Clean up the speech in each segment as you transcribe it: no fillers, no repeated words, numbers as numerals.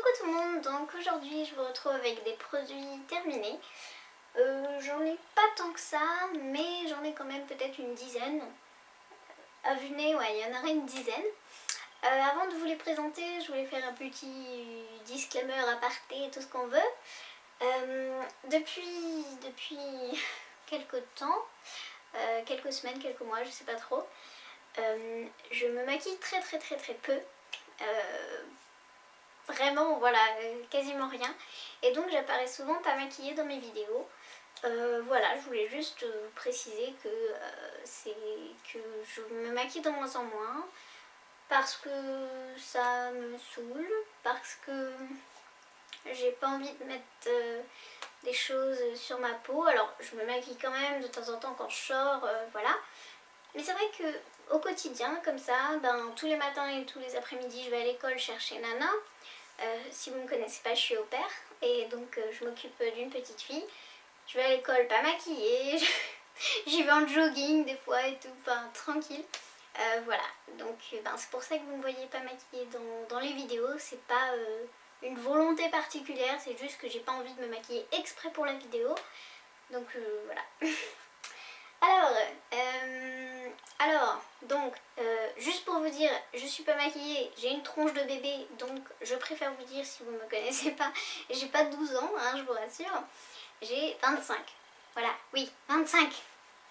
Coucou tout le monde, donc aujourd'hui je vous retrouve avec des produits terminés. J'en ai pas tant que ça, mais j'en ai quand même peut-être une dizaine. À vue de nez, ouais, il y en aurait une dizaine. Avant de vous les présenter, je voulais faire un petit disclaimer aparté et tout ce qu'on veut. Depuis quelques temps, quelques semaines, quelques mois, je sais pas trop, je me maquille très peu. Vraiment, voilà, quasiment rien. Et donc j'apparais souvent pas maquillée dans mes vidéos. Voilà, je voulais juste préciser que c'est que je me maquille de moins en moins parce que ça me saoule, parce que j'ai pas envie de mettre des choses sur ma peau. Alors je me maquille quand même de temps en temps quand je sors, voilà. Mais c'est vrai que au quotidien, comme ça, ben, tous les matins et tous les après-midi, je vais à l'école chercher Nana. Si vous ne me connaissez pas, je suis au pair et donc je m'occupe d'une petite fille. Je vais à l'école pas maquillée, j'y vais en jogging des fois et tout, enfin tranquille. Voilà, donc ben, c'est pour ça que vous ne me voyez pas maquillée dans les vidéos. C'est pas une volonté particulière, c'est juste que j'ai pas envie de me maquiller exprès pour la vidéo. Donc voilà. Juste pour vous dire, je suis pas maquillée, j'ai une tronche de bébé, donc je préfère vous dire si vous me connaissez pas, j'ai pas 12 ans, hein, je vous rassure, j'ai 25. Voilà, oui, 25,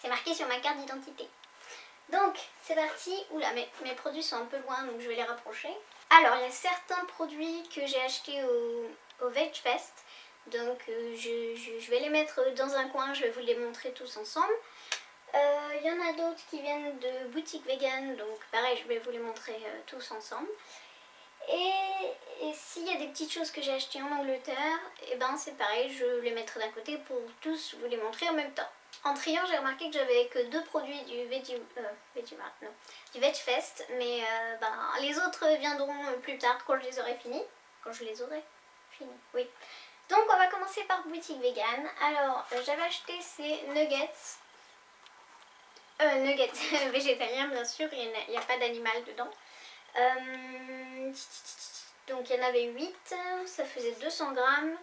c'est marqué sur ma carte d'identité. Donc, c'est parti. Oula, mes produits sont un peu loin, donc je vais les rapprocher. Alors, il y a certains produits que j'ai achetés au VegFest, donc je vais les mettre dans un coin, je vais vous les montrer tous ensemble. Il y en a d'autres qui viennent de boutique vegan, donc pareil, je vais vous les montrer tous ensemble. Et s'il y a des petites choses que j'ai achetées en Angleterre, et ben c'est pareil, je les mettrai d'un côté pour tous vous les montrer en même temps. En triant, j'ai remarqué que j'avais que 2 produits du VegFest, mais ben, les autres viendront plus tard quand je les aurai finis. Quand je les aurai finis, oui. Donc on va commencer par boutique vegan. Alors j'avais acheté ces nuggets. Nuggets végétariens bien sûr, il n'y a pas d'animal dedans. Donc il y en avait 8, ça faisait 200 grammes.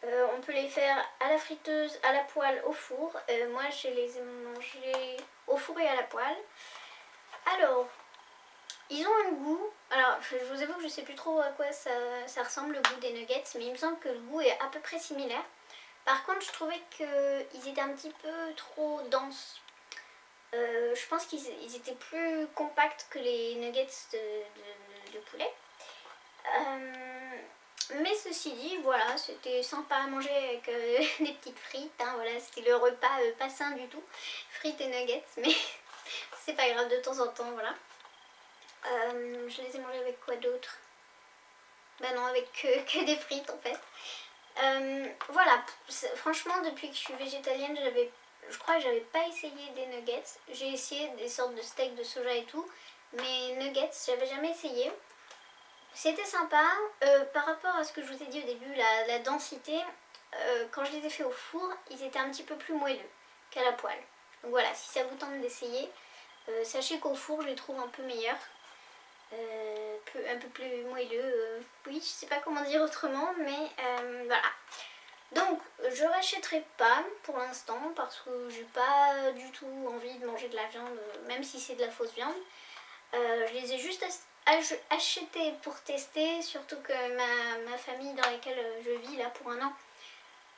On peut les faire à la friteuse, à la poêle, au four. Moi je les ai mangés au four et à la poêle. Alors, ils ont un goût. Alors je vous avoue que je sais plus trop à quoi ça ressemble le goût des nuggets, mais il me semble que le goût est à peu près similaire. Par contre je trouvais qu'ils étaient un petit peu trop denses. Je pense qu'ils étaient plus compacts que les nuggets de poulet. Mais ceci dit, voilà, c'était sympa à manger avec des petites frites. Hein, voilà, c'était le repas pas sain du tout. Frites et nuggets, mais c'est pas grave de temps en temps, voilà. Je les ai mangés avec quoi d'autre? Bah non, avec que des frites en fait. Voilà, franchement, depuis que je suis végétalienne, je crois que j'avais pas essayé des nuggets. J'ai essayé des sortes de steaks de soja et tout, mais nuggets, j'avais jamais essayé. C'était sympa. Par rapport à ce que je vous ai dit au début, la densité, quand je les ai fait au four, ils étaient un petit peu plus moelleux qu'à la poêle. Donc voilà, si ça vous tente d'essayer, sachez qu'au four, je les trouve un peu meilleurs. Un peu plus moelleux. Oui, je sais pas comment dire autrement, mais voilà. Donc je rachèterai pas pour l'instant parce que j'ai pas du tout envie de manger de la viande, même si c'est de la fausse viande. Je les ai juste achetés pour tester, surtout que ma famille dans laquelle je vis là pour un an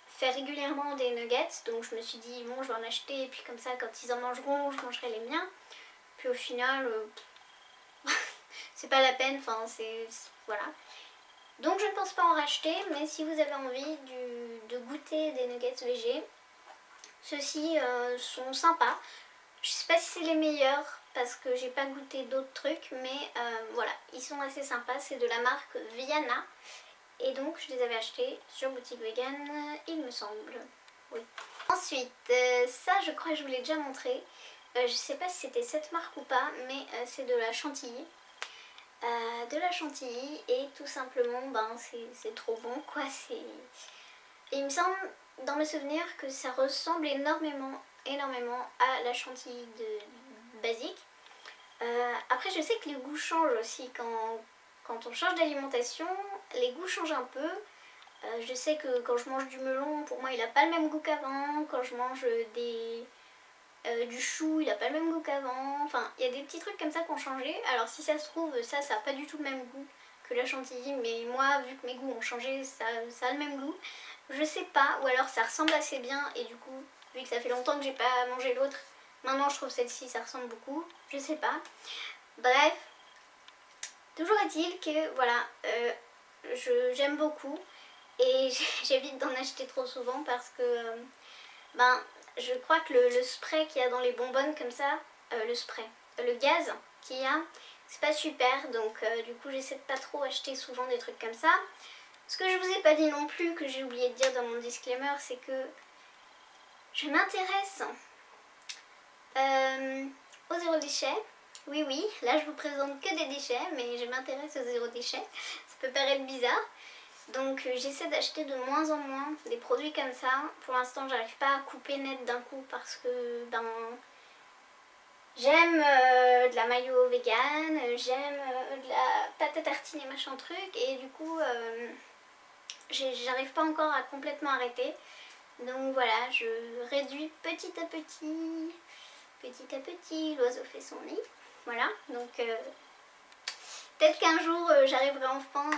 fait régulièrement des nuggets, donc je me suis dit bon je vais en acheter et puis comme ça quand ils en mangeront je mangerai les miens. Puis au final c'est pas la peine, enfin voilà. Donc je ne pense pas en racheter, mais si vous avez envie de goûter des nuggets végés, ceux-ci sont sympas. Je sais pas si c'est les meilleurs parce que j'ai pas goûté d'autres trucs, mais voilà, ils sont assez sympas. C'est de la marque Viana et donc je les avais achetés sur boutique vegan, il me semble. Oui. Ensuite, ça je crois que je vous l'ai déjà montré. Je sais pas si c'était cette marque ou pas, mais c'est de la chantilly. Et tout simplement ben c'est trop bon quoi. Et il me semble dans mes souvenirs que ça ressemble énormément à la chantilly basique. Après je sais que les goûts changent aussi quand on change d'alimentation. les goûts changent un peu. Je sais que quand je mange du melon, pour moi il n'a pas le même goût qu'avant. Quand je mange du chou, il n'a pas le même goût qu'avant. Enfin, il y a des petits trucs comme ça qui ont changé. Alors si ça se trouve, ça n'a pas du tout le même goût que la chantilly. Mais moi, vu que mes goûts ont changé, ça a le même goût. Je sais pas, ou alors ça ressemble assez bien. Et du coup, vu que ça fait longtemps que j'ai pas mangé l'autre, maintenant je trouve celle-ci, ça ressemble beaucoup. Je sais pas. Bref, toujours est-il que voilà, j'aime beaucoup. Et j'évite d'en acheter trop souvent parce que ben, je crois que le spray qu'il y a dans les bonbonnes comme ça, le gaz qu'il y a, c'est pas super. Donc du coup j'essaie de pas trop acheter souvent des trucs comme ça. Ce que je vous ai pas dit non plus, que j'ai oublié de dire dans mon disclaimer, c'est que je m'intéresse au zéro déchet. Oui, oui, là je vous présente que des déchets, mais je m'intéresse au zéro déchet. Ça peut paraître bizarre. Donc j'essaie d'acheter de moins en moins des produits comme ça. Pour l'instant j'arrive pas à couper net d'un coup parce que ben j'aime de la mayo vegan, j'aime de la pâte à tartiner machin truc et du coup j'arrive pas encore à complètement arrêter. Donc voilà, je réduis petit à petit, l'oiseau fait son nid. Voilà, donc peut-être qu'un jour j'arriverai enfin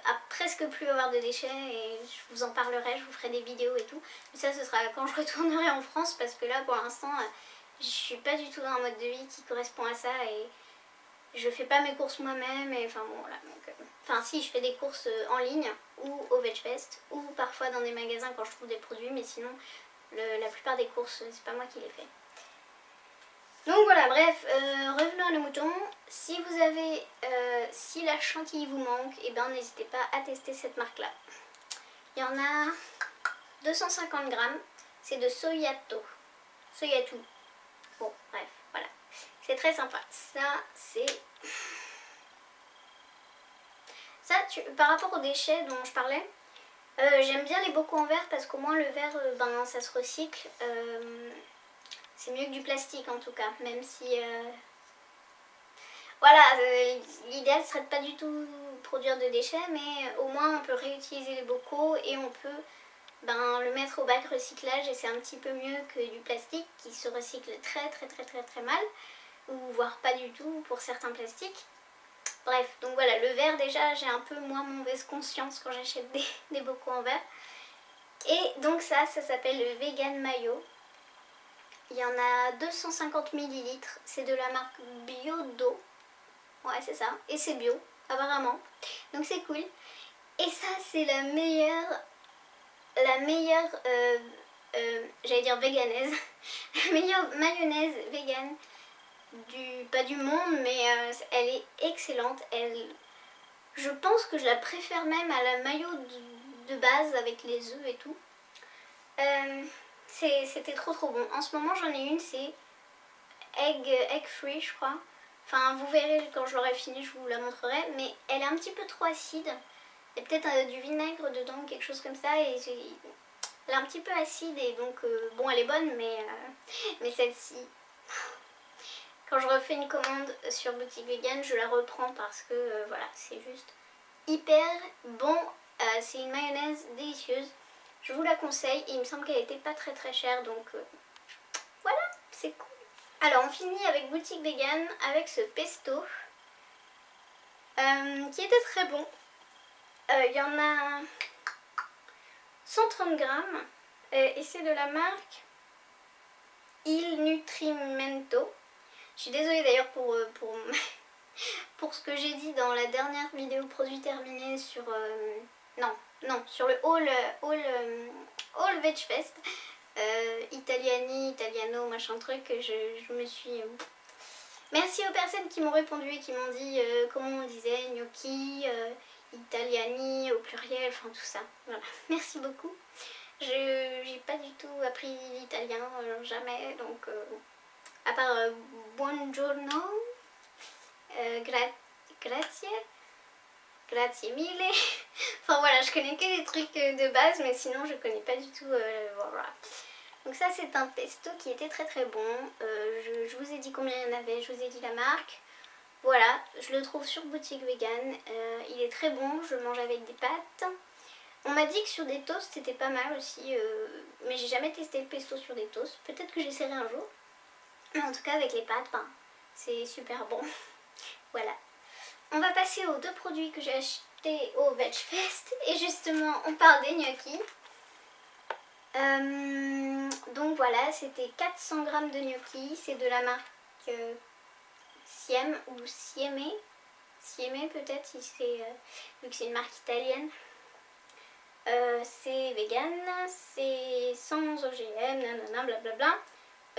à presque plus avoir de déchets et je vous en parlerai, je vous ferai des vidéos et tout. Mais ça ce sera quand je retournerai en France parce que là pour l'instant je suis pas du tout dans un mode de vie qui correspond à ça et je fais pas mes courses moi-même et enfin bon voilà. Enfin si, je fais des courses en ligne ou au VegFest ou parfois dans des magasins quand je trouve des produits, mais sinon la plupart des courses c'est pas moi qui les fais. Donc voilà, bref, revenons à nos moutons. Si vous avez, si la chantilly vous manque, et ben n'hésitez pas à tester cette marque-là. Il y en a 250 grammes, c'est de Soyato. Bon, bref, voilà. C'est très sympa. Ça, c'est... Ça, par rapport aux déchets dont je parlais, j'aime bien les bocaux en verre parce qu'au moins le verre, ben ça se recycle. C'est mieux que du plastique en tout cas, même si... Voilà, l'idéal serait de pas du tout produire de déchets, mais au moins on peut réutiliser les bocaux et on peut le mettre au bac recyclage et c'est un petit peu mieux que du plastique qui se recycle très mal, ou voire pas du tout pour certains plastiques. Bref, donc voilà, le verre déjà, j'ai un peu moins mauvaise conscience quand j'achète des bocaux en verre. Et donc ça s'appelle le Vegan Mayo. Il y en a 250 ml, c'est de la marque Biodo. Ouais, c'est ça. Et c'est bio, apparemment. Donc c'est cool. Et ça, c'est la meilleure, j'allais dire véganaise, la meilleure mayonnaise végane pas du monde, mais elle est excellente. Je pense que je la préfère même à la mayo de base avec les œufs et tout. C'était trop bon. En ce moment, j'en ai une, c'est egg free, je crois. Enfin, vous verrez quand je l'aurai fini, je vous la montrerai. Mais elle est un petit peu trop acide. Il y a peut-être du vinaigre dedans, quelque chose comme ça. Et elle est un petit peu acide et donc, bon, elle est bonne, mais celle-ci... Quand je refais une commande sur Boutique Vegan, je la reprends parce que, voilà, c'est juste hyper bon. C'est une mayonnaise délicieuse. Je vous la conseille et il me semble qu'elle était pas très chère. Donc, voilà, c'est cool. Alors on finit avec Boutique Vegan avec ce pesto qui était très bon. Il y en a 130 grammes et c'est de la marque Il Nutrimento. Je suis désolée d'ailleurs pour ce que j'ai dit dans la dernière vidéo produit terminé sur... sur le Haul VegFest. Italiano, machin truc, je me suis... Merci aux personnes qui m'ont répondu et qui m'ont dit comment on disait, gnocchi, italiani au pluriel, enfin tout ça. Voilà. Merci beaucoup. J'ai pas du tout appris l'italien, jamais, donc à part buongiorno, grazie mille. Enfin voilà, je connais que des trucs de base, mais sinon je connais pas du tout. Voilà. Donc ça c'est un pesto qui était très bon. Je vous ai dit combien il y en avait, je vous ai dit la marque. Voilà, je le trouve sur Boutique Vegan. Il est très bon, je le mange avec des pâtes. On m'a dit que sur des toasts c'était pas mal aussi, mais j'ai jamais testé le pesto sur des toasts. Peut-être que j'essaierai un jour. Mais en tout cas avec les pâtes, ben, c'est super bon. Voilà. On va passer aux deux produits que j'ai achetés au VegFest. Et justement, on parle des gnocchis. Donc voilà, c'était 400 grammes de gnocchis. C'est de la marque Siem ou Sieme. Sieme peut-être, si vu que c'est une marque italienne. C'est vegan, c'est sans OGM, nanana, blablabla.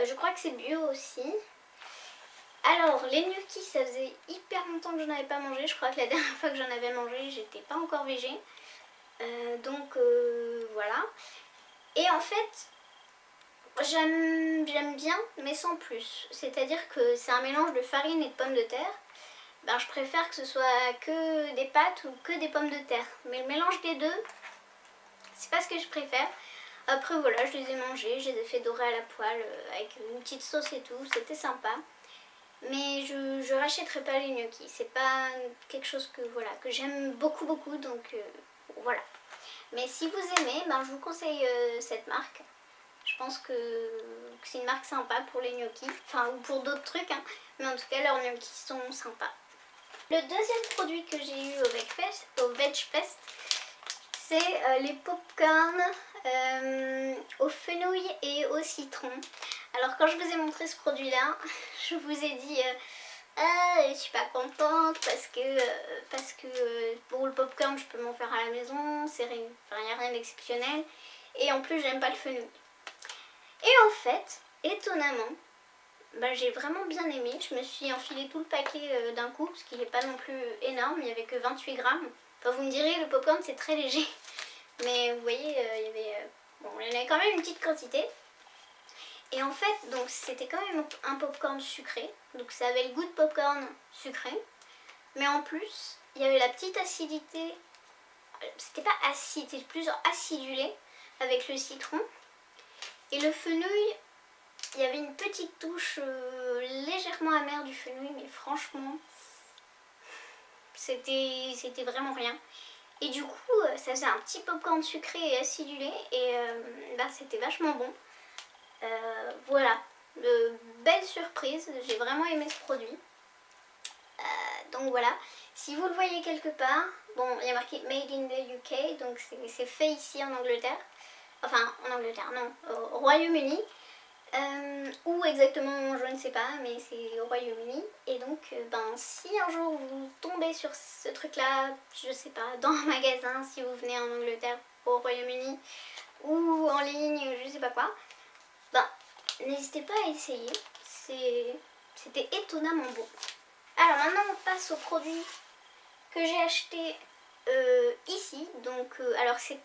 Je crois que c'est bio aussi. Alors, les gnocchis, ça faisait hyper longtemps que je n'en avais pas mangé. Je crois que la dernière fois que j'en avais mangé, j'étais pas encore végé. Donc, voilà. Et en fait, j'aime bien, mais sans plus. C'est-à-dire que c'est un mélange de farine et de pommes de terre. Ben, je préfère que ce soit que des pâtes ou que des pommes de terre. Mais le mélange des deux, c'est pas ce que je préfère. Après voilà, je les ai mangés, je les ai fait dorer à la poêle avec une petite sauce et tout, c'était sympa. Mais je rachèterai pas les gnocchis, c'est pas quelque chose que voilà que j'aime beaucoup donc voilà. Mais si vous aimez, ben, je vous conseille cette marque. Je pense que c'est une marque sympa pour les gnocchis, enfin ou pour d'autres trucs, hein. Mais en tout cas leurs gnocchis sont sympas. Le deuxième produit que j'ai eu au VegFest, c'est les popcorn au fenouil et au citron. Alors quand je vous ai montré ce produit là, je vous ai dit je suis pas contente parce que bon, le popcorn je peux m'en faire à la maison, c'est rien, enfin il n'y a rien d'exceptionnel et en plus j'aime pas le fenouil. Et en fait, étonnamment, bah, j'ai vraiment bien aimé. Je me suis enfilé tout le paquet d'un coup parce qu'il n'est pas non plus énorme, il n'y avait que 28 grammes. Enfin vous me direz, le popcorn c'est très léger. Mais vous voyez, bon, il y en avait quand même une petite quantité. Et en fait, donc c'était quand même un popcorn sucré. Donc ça avait le goût de popcorn sucré. Mais en plus, il y avait la petite acidité. C'était pas acide, c'était plus acidulé avec le citron. Et le fenouil, il y avait une petite touche légèrement amère du fenouil. Mais franchement, c'était vraiment rien. Et du coup, ça faisait un petit popcorn sucré et acidulé et bah, c'était vachement bon. Voilà, belle surprise, j'ai vraiment aimé ce produit. Donc voilà, si vous le voyez quelque part, bon, il y a marqué Made in the UK, donc c'est fait ici en Angleterre. Enfin, en Angleterre, non, au Royaume-Uni. Où exactement, je ne sais pas, mais c'est au Royaume-Uni. Et donc, ben, si un jour vous tombez sur ce truc-là, je sais pas, dans un magasin, si vous venez en Angleterre, au Royaume-Uni, ou en ligne, je sais pas quoi, ben, n'hésitez pas à essayer. C'était étonnamment bon. Alors maintenant, on passe au produit que j'ai acheté ici. Donc, alors c'est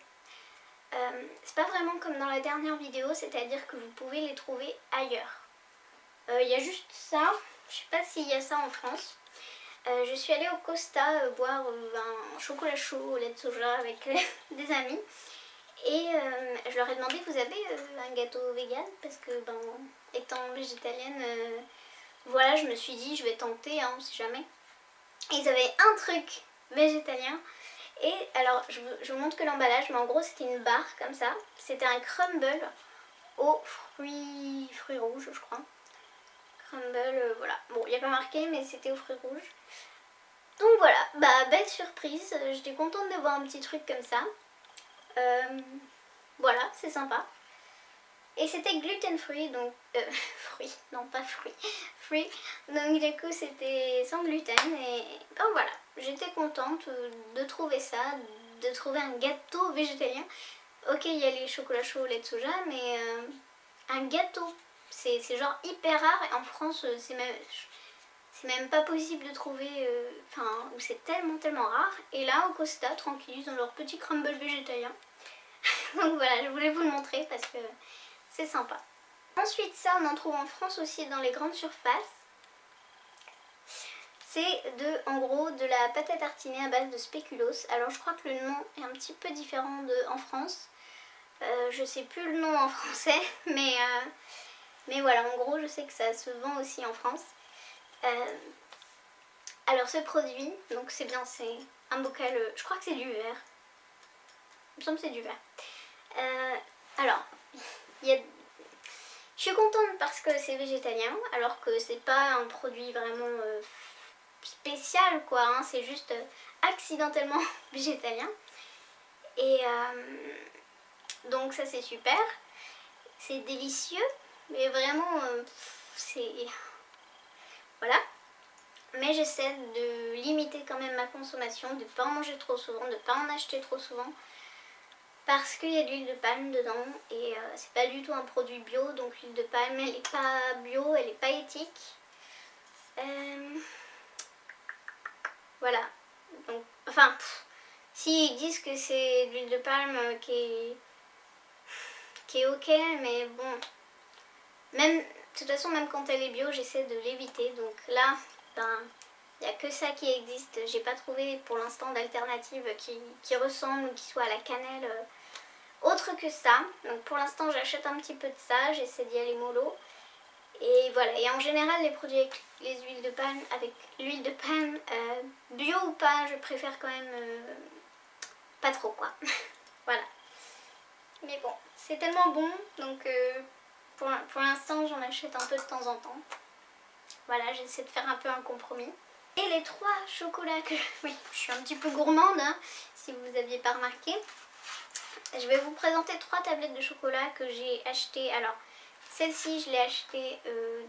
pas vraiment comme dans la dernière vidéo, c'est-à-dire que vous pouvez les trouver ailleurs. Il y a juste ça, je sais pas s'il y a ça en France. Je suis allée au Costa boire un chocolat chaud au lait de soja avec des amis. Et je leur ai demandé, vous avez un gâteau vegan? Parce que ben, étant végétalienne, voilà, je me suis dit, je vais tenter, hein, on sait jamais. Et ils avaient un truc végétalien. Et alors, je vous montre que l'emballage, mais en gros, c'était une barre comme ça. C'était un crumble aux fruits rouges, je crois. Crumble, voilà. Bon, il n'y a pas marqué, mais c'était aux fruits rouges. Donc voilà, bah belle surprise. J'étais contente de voir un petit truc comme ça. Voilà, c'est sympa. Et c'était gluten free, donc fruit, non pas fruit, free. Donc du coup c'était sans gluten et ben voilà, j'étais contente de trouver ça, de trouver un gâteau végétalien. Ok, il y a les chocolats chauds au lait de soja, mais un gâteau, c'est genre hyper rare et en France c'est même pas possible de trouver, enfin, ou c'est tellement rare. Et là au Costa, tranquille, ils ont leur petit crumble végétalien. Donc voilà, je voulais vous le montrer parce que c'est sympa. Ensuite, ça, on en trouve en France aussi dans les grandes surfaces. C'est en gros de la pâte à tartiner à base de spéculoos. Alors je crois que le nom est un petit peu différent en France. Je sais plus le nom en français, mais voilà, en gros je sais que ça se vend aussi en France. Alors ce produit, donc c'est bien, c'est un bocal, je crois que c'est du verre. Il me semble que c'est du verre. Alors, il y a... je suis contente parce que c'est végétalien, alors que c'est pas un produit vraiment spécial quoi, hein, c'est juste accidentellement végétalien. Et donc ça c'est super, c'est délicieux, mais vraiment c'est... Voilà. Mais j'essaie de limiter quand même ma consommation, de ne pas en manger trop souvent, de ne pas en acheter trop souvent. Parce qu'il y a de l'huile de palme dedans et c'est pas du tout un produit bio, donc l'huile de palme elle est pas bio, elle est pas éthique. Voilà. Donc, enfin, s'ils disent que c'est de l'huile de palme qui est ok, mais bon, même, de toute façon même quand elle est bio j'essaie de l'éviter, donc là, ben, il n'y a que ça qui existe. J'ai pas trouvé pour l'instant d'alternative qui ressemble ou qui soit à la cannelle autre que ça. Donc pour l'instant j'achète un petit peu de ça, j'essaie d'y aller mollo. Et voilà, et en général les produits avec les huiles de palme, avec l'huile de palme, bio ou pas, je préfère quand même pas trop quoi. Voilà. Mais bon, c'est tellement bon, donc pour l'instant j'en achète un peu de temps en temps. Voilà, j'essaie de faire un peu un compromis. Et les 3 chocolats que... Oui, je suis un petit peu gourmande, hein, si vous n'aviez pas remarqué. Je vais vous présenter 3 tablettes de chocolat que j'ai achetées. Alors, celle-ci, je l'ai achetée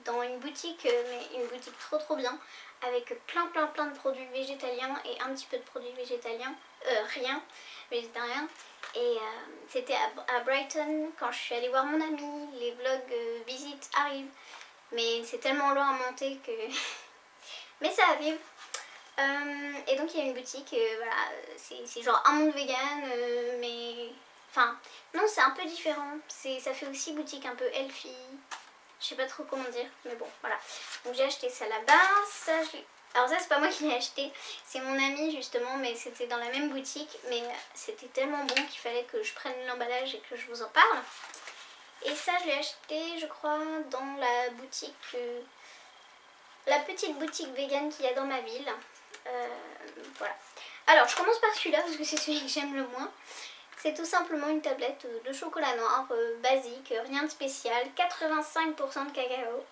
dans une boutique, mais une boutique trop bien, avec plein de produits végétaliens et un petit peu de produits végétaliens. Rien, végétarien. Et c'était à Brighton, quand je suis allée voir mon ami. Les vlogs visites arrivent, mais c'est tellement loin à monter que... Mais ça arrive. Et donc il y a une boutique, voilà, c'est genre un monde vegan, mais... Enfin, non, c'est un peu différent. Ça fait aussi boutique un peu healthy. Je sais pas trop comment dire, mais bon, voilà. Donc j'ai acheté ça là-bas. Alors ça, c'est pas moi qui l'ai acheté. C'est mon ami, justement, mais c'était dans la même boutique. Mais c'était tellement bon qu'il fallait que je prenne l'emballage et que je vous en parle. Et ça, je l'ai acheté, je crois, dans la boutique... la petite boutique vegan qu'il y a dans ma ville. Voilà. Alors, je commence par celui-là parce que c'est celui que j'aime le moins. C'est tout simplement une tablette de chocolat noir basique, rien de spécial, 85% de cacao.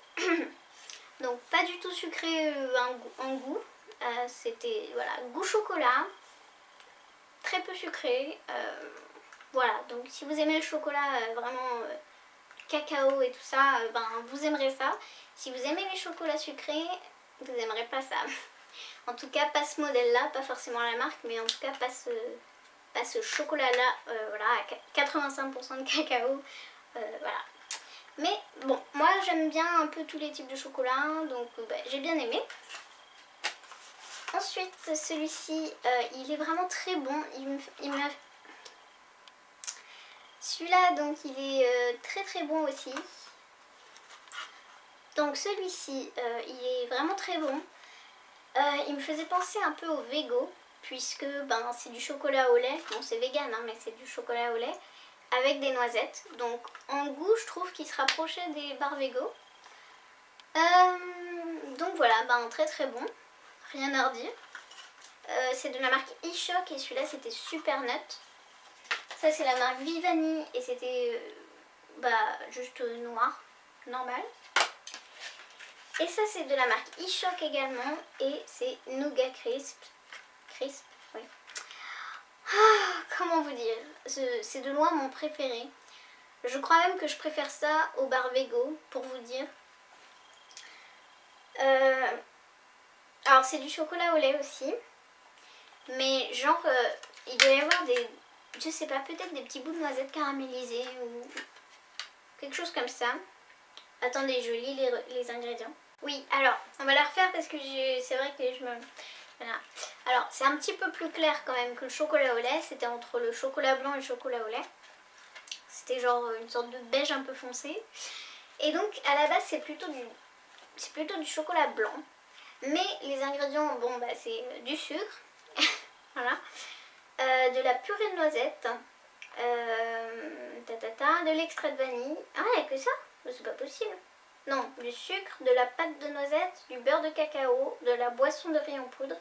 Donc pas du tout sucré en goût. C'était voilà, goût chocolat, très peu sucré. Voilà, donc si vous aimez le chocolat vraiment cacao et tout ça, ben vous aimerez ça. Si vous aimez les chocolats sucrés, vous aimerez pas ça. En tout cas pas ce modèle là, pas forcément la marque, mais en tout cas pas ce chocolat là, voilà, à 85% de cacao, voilà. Mais bon, moi j'aime bien un peu tous les types de chocolat, donc bah, j'ai bien aimé. Ensuite celui-ci, il est vraiment très bon, celui-là donc il est très bon aussi. Donc celui-ci, il est vraiment très bon. Il me faisait penser un peu au Vego, puisque ben, c'est du chocolat au lait. Bon, c'est vegan, hein, mais c'est du chocolat au lait avec des noisettes. Donc en goût, je trouve qu'il se rapprochait des barres Vego. Donc voilà, ben, très bon. Rien à redire. C'est de la marque eShock et celui-là c'était Super Nut. Ça c'est la marque Vivani et c'était bah, juste noir, normal. Et ça c'est de la marque eShock également et c'est Nougat Crisp. Crisp, oui. Ah, comment vous dire, c'est de loin mon préféré. Je crois même que je préfère ça au bar Vego, pour vous dire. Alors c'est du chocolat au lait aussi. Mais genre, il doit y avoir des, je sais pas, peut-être des petits bouts de noisettes caramélisées ou quelque chose comme ça. Attendez, je lis les ingrédients. Oui, alors, on va la refaire parce que c'est vrai que je me... Voilà. Alors, c'est un petit peu plus clair quand même que le chocolat au lait. C'était entre le chocolat blanc et le chocolat au lait. C'était genre une sorte de beige un peu foncé. Et donc, à la base, c'est plutôt du chocolat blanc. Mais les ingrédients, bon, bah, c'est du sucre. Voilà. De la purée de noisettes. De l'extrait de vanille. Ah, il n'y a que ça? C'est pas possible. non, du sucre, de la pâte de noisette, du beurre de cacao, de la boisson de riz en poudre,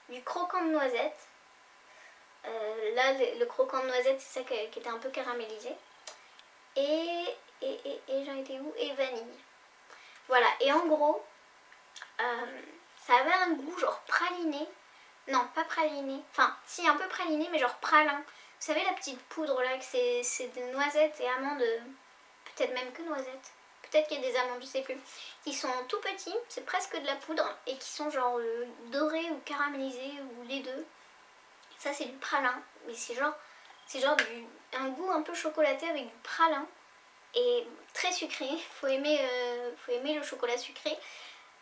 du croquant de noisette. Là, le croquant de noisette, c'est ça qui était un peu caramélisé. Et j'en étais où? Et vanille. Voilà, et en gros, ça avait un goût genre praliné. Non, pas praliné. Enfin, si, un peu praliné, mais genre pralin. Vous savez, la petite poudre là, que c'est de noisettes et amandes. Peut-être même que noisettes. Peut-être qu'il y a des amandes, je sais plus. Qui sont tout petits, c'est presque de la poudre. Et qui sont genre dorés ou caramélisés ou les deux. Ça, c'est du pralin. Mais c'est genre un goût un peu chocolaté avec du pralin. Et très sucré. Faut aimer le chocolat sucré.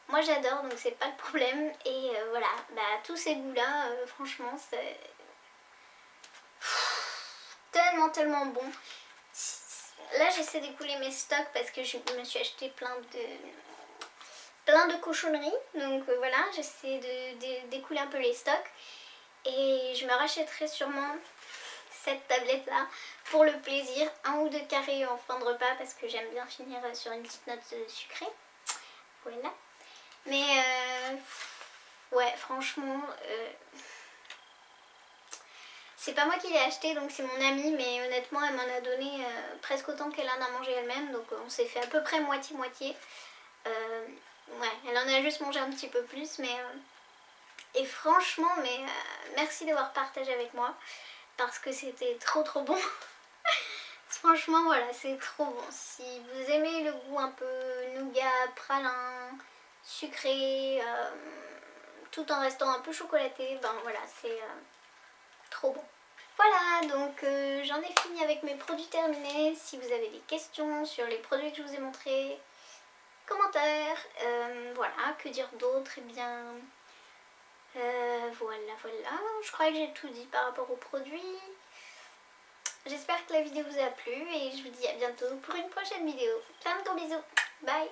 Moi j'adore, donc c'est pas le problème. Et voilà, bah, tous ces goûts-là, franchement, c'est tellement bon. Là j'essaie d'écouler mes stocks parce que je me suis acheté plein de cochonneries. Donc voilà, j'essaie d'écouler un peu les stocks. Et je me rachèterai sûrement cette tablette-là pour le plaisir. 1 ou 2 carrés en fin de repas parce que j'aime bien finir sur une petite note sucrée. Voilà. Mais ouais, franchement, c'est pas moi qui l'ai acheté, donc c'est mon amie, mais honnêtement, elle m'en a donné presque autant qu'elle en a mangé elle-même, donc on s'est fait à peu près moitié-moitié. Ouais, elle en a juste mangé un petit peu plus, mais... et franchement, mais merci d'avoir partagé avec moi, parce que c'était trop bon. Franchement, voilà, c'est trop bon. Si vous aimez le goût un peu nougat, pralin, sucré, tout en restant un peu chocolaté, ben voilà, c'est trop bon. Voilà, donc j'en ai fini avec mes produits terminés. Si vous avez des questions sur les produits que je vous ai montrés, commentaires, voilà, que dire d'autre? Eh bien, voilà, je crois que j'ai tout dit par rapport aux produits. J'espère que la vidéo vous a plu et je vous dis à bientôt pour une prochaine vidéo. Plein de gros bisous, bye!